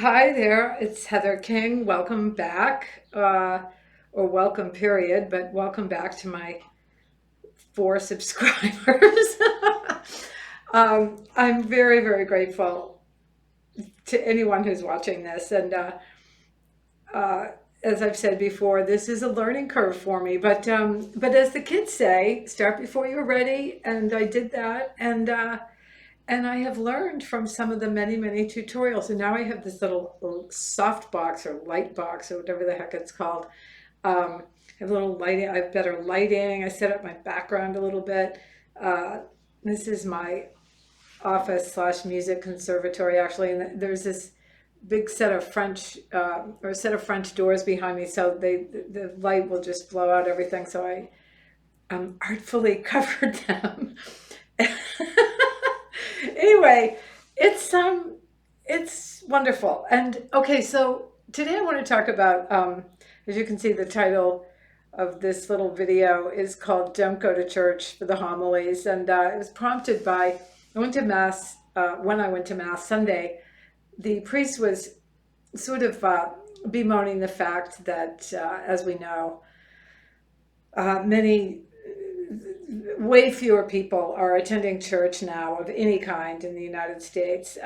Hi there, it's Heather King. Welcome back, or welcome period, but welcome back to my four subscribers. I'm very, very grateful to anyone who's watching this. And uh, as I've said before, this is a learning curve for me. But as the kids say, start before you're ready. And I did that. And I have learned from some of the many, many tutorials. And now I have this little soft box or light box or whatever the heck it's called. I have a little lighting. I have better lighting. I set up my background a little bit. Uh, this is my office slash music conservatory, actually. And there's this big set of French or a set of French doors behind me. So the light will just blow out everything. So I artfully covered them. Anyway, it's wonderful. And okay, so today I want to talk about as you can see, the title of this little video is called "Don't Go to Church for the Homilies," and it was prompted by I went to mass when I went to mass Sunday. The priest was sort of bemoaning the fact that, as we know, many way fewer people are attending church now of any kind in the United States,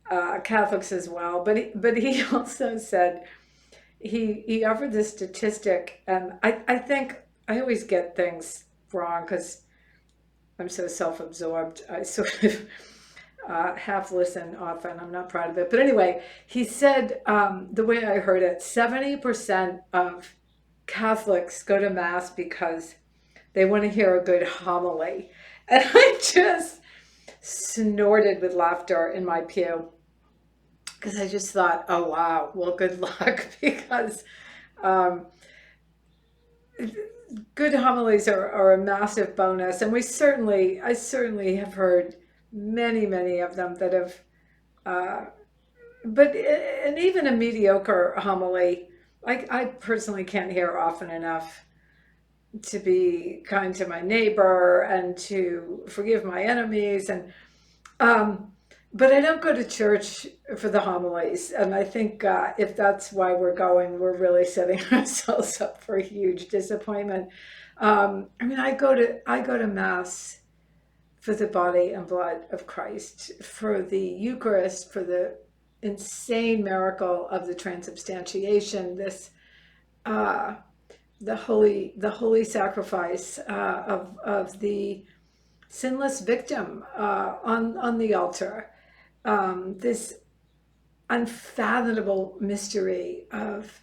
Catholics as well. But he also said he offered this statistic, and I think I always get things wrong because I'm so self-absorbed. I sort of half listen often. I'm not proud of it, but anyway, he said the way I heard it, 70% of Catholics go to mass because they want to hear a good homily. And I just snorted with laughter in my pew because I just thought, oh, wow, well, good luck. Because um, good homilies are a massive bonus. And I certainly have heard many, many of them that have, uh, and even a mediocre homily, I personally can't hear often enough to be kind to my neighbor and to forgive my enemies. And um but I don't go to church for the homilies, and I think if that's why we're going, we're really setting ourselves up for a huge disappointment. I mean, I go to mass for the body and blood of Christ, for the Eucharist, for the insane miracle of the transubstantiation, this uh the holy sacrifice of the sinless victim on the altar. This unfathomable mystery of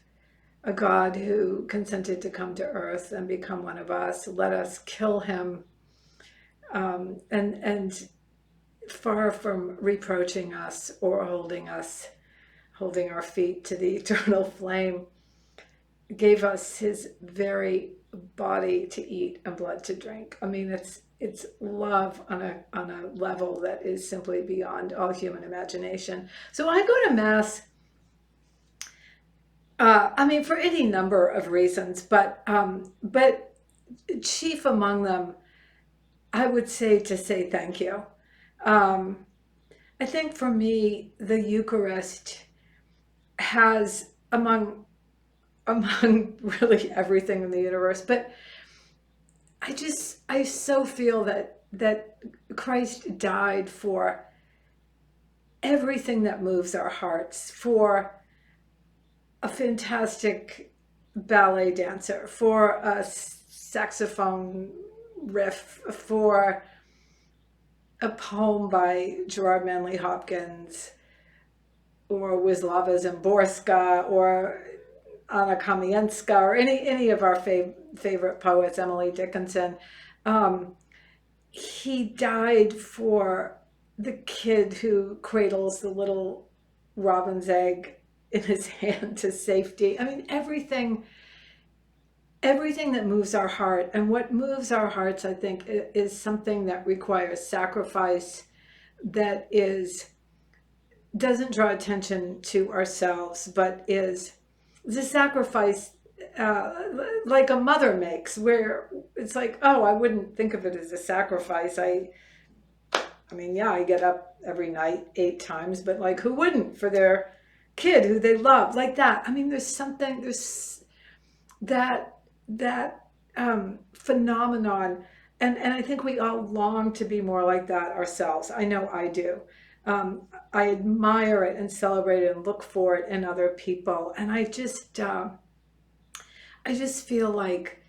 a God who consented to come to earth and become one of us, let us kill him, and far from reproaching us or holding our feet to the eternal flame, gave us his very body to eat and blood to drink. I mean, it's love on a level that is simply beyond all human imagination. So I go to mass. I mean, for any number of reasons, but chief among them, I would say to say thank you. Um, I think for me, the Eucharist has among really everything in the universe, but I so feel that Christ died for everything that moves our hearts, for a fantastic ballet dancer, for a saxophone riff, for a poem by Gerard Manley Hopkins, or Wisława Szymborska, or Anna Kamienska, or any of our favorite poets, Emily Dickinson. Um, he died for the kid who cradles the little robin's egg in his hand to safety. I mean, everything that moves our heart, and what moves our hearts, I think, is something that requires sacrifice, that is doesn't draw attention to ourselves, but is the sacrifice, uh, like a mother makes, where it's like, oh, I wouldn't think of it as a sacrifice. I mean, yeah, I get up every night 8 times, but like, who wouldn't for their kid who they love, like that. I mean, there's that phenomenon, and I think we all long to be more like that ourselves. I know I do. I admire it and celebrate it and look for it in other people, and I just feel like,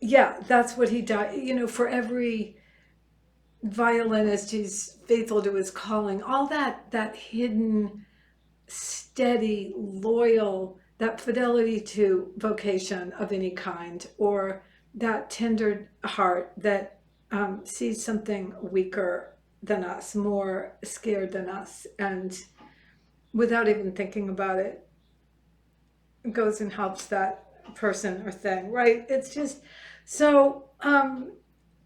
yeah, that's what he does. You know, for every violinist who's faithful to his calling, all that hidden, steady, loyal, that fidelity to vocation of any kind, or that tender heart that sees something weaker than us, more scared than us, and without even thinking about it, goes and helps that person or thing, right? It's just so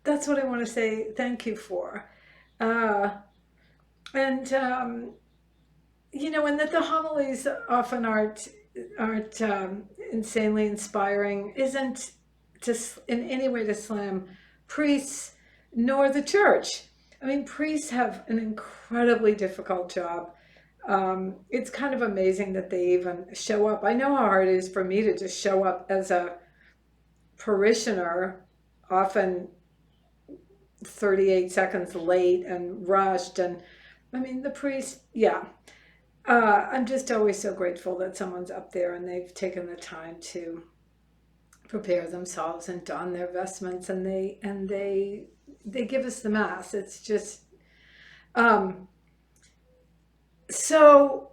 that's what I want to say thank you for. Uh, and you know, and that the homilies often aren't insanely inspiring isn't just in any way to slam priests nor the church. I mean, priests have an incredibly difficult job. It's kind of amazing that they even show up. I know how hard it is for me to just show up as a parishioner, often 38 seconds late and rushed. And I mean, the priest, yeah. I'm just always so grateful that someone's up there and they've taken the time to prepare themselves and don their vestments, and they give us the mass. It's just um, so.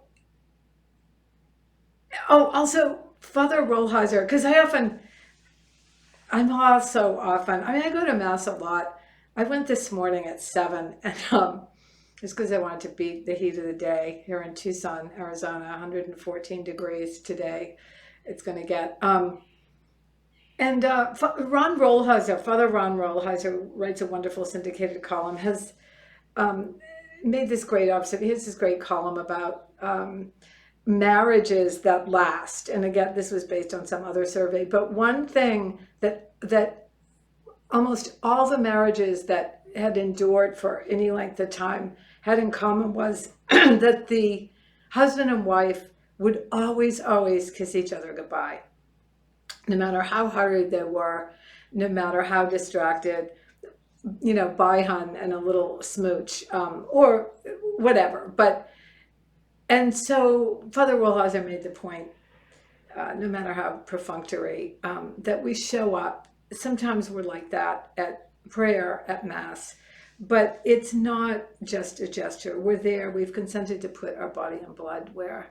Oh, also Father Rollheiser, because I'm also often. I mean, I go to mass a lot. I went this morning at 7, and just because I wanted to beat the heat of the day here in Tucson, Arizona, 114 degrees today. It's going to get. And Ron Rollheiser, Father Ron Rollheiser, writes a wonderful syndicated column, has um, made this great observation. He has this great column about marriages that last. And again, this was based on some other survey. But one thing that almost all the marriages that had endured for any length of time had in common was that the husband and wife would always kiss each other goodbye, no matter how hurried they were, no matter how distracted, you know, bye hun and a little smooch, or whatever. And so Father Rollheiser made the point, no matter how perfunctory, that we show up. Sometimes we're like that at prayer, at Mass, but it's not just a gesture. We're there. We've consented to put our body and blood where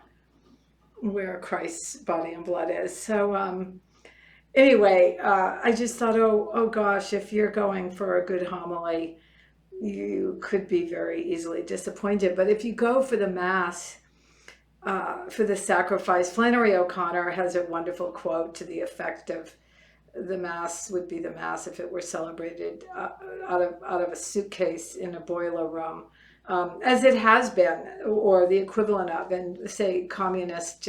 Christ's body and blood is. So anyway, I just thought, oh gosh, if you're going for a good homily, you could be very easily disappointed. But if you go for the Mass, for the sacrifice, Flannery O'Connor has a wonderful quote to the effect of, the Mass would be the Mass if it were celebrated out of a suitcase in a boiler room, as it has been, or the equivalent of, in, say, communist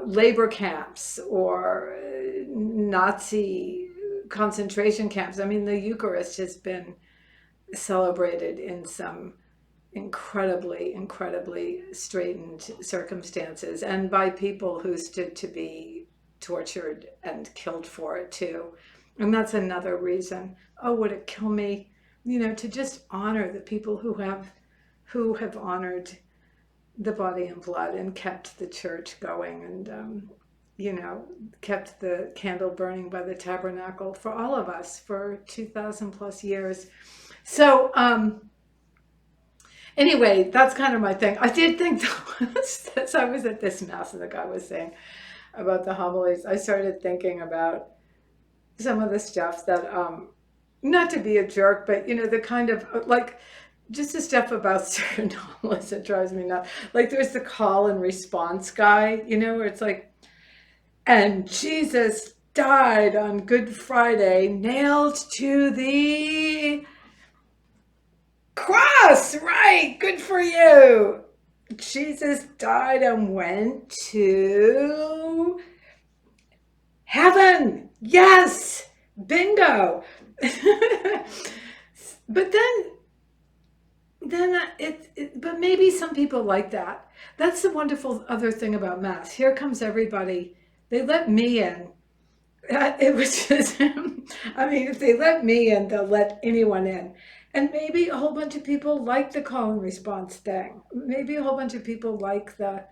labor camps or Nazi concentration camps. I mean, the Eucharist has been celebrated in some incredibly straitened circumstances, and by people who stood to be tortured and killed for it too. And that's another reason, oh, would it kill me, you know, to just honor the people who have honored the body and blood and kept the church going, and you know, kept the candle burning by the tabernacle for all of us for 2,000 plus years. So anyway, that's kind of my thing. I did think as I was at this Mass and the guy was saying about the homilies, I started thinking about some of the stuff that, not to be a jerk, but, you know, the kind of, like, just the stuff about certain homilies that drives me nuts. Like, there's the call and response guy, you know, where it's like, and Jesus died on Good Friday, nailed to the cross, right? Good for you. Jesus died and went to heaven. Yes, bingo. But then then but maybe some people like that. That's the wonderful other thing about Mass. Here comes everybody. They let me in. It was just, I mean, if they let me in, they'll let anyone in. And maybe a whole bunch of people like the call and response thing. Maybe a whole bunch of people like the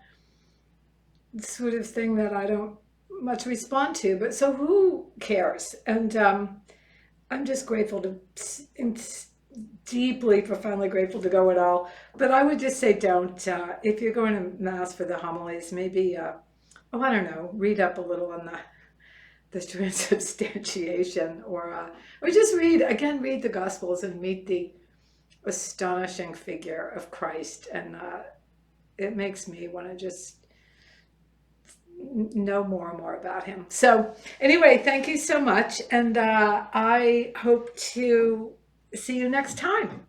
sort of thing that I don't much respond to. But so who cares? And I'm just grateful to, deeply, profoundly grateful to go at all. But I would just say don't, if you're going to Mass for the homilies, maybe, oh, I don't know, read up a little on the transubstantiation, or just read the Gospels and meet the astonishing figure of Christ, and it makes me want to just know more and more about him. So anyway, thank you so much, and I hope to see you next time.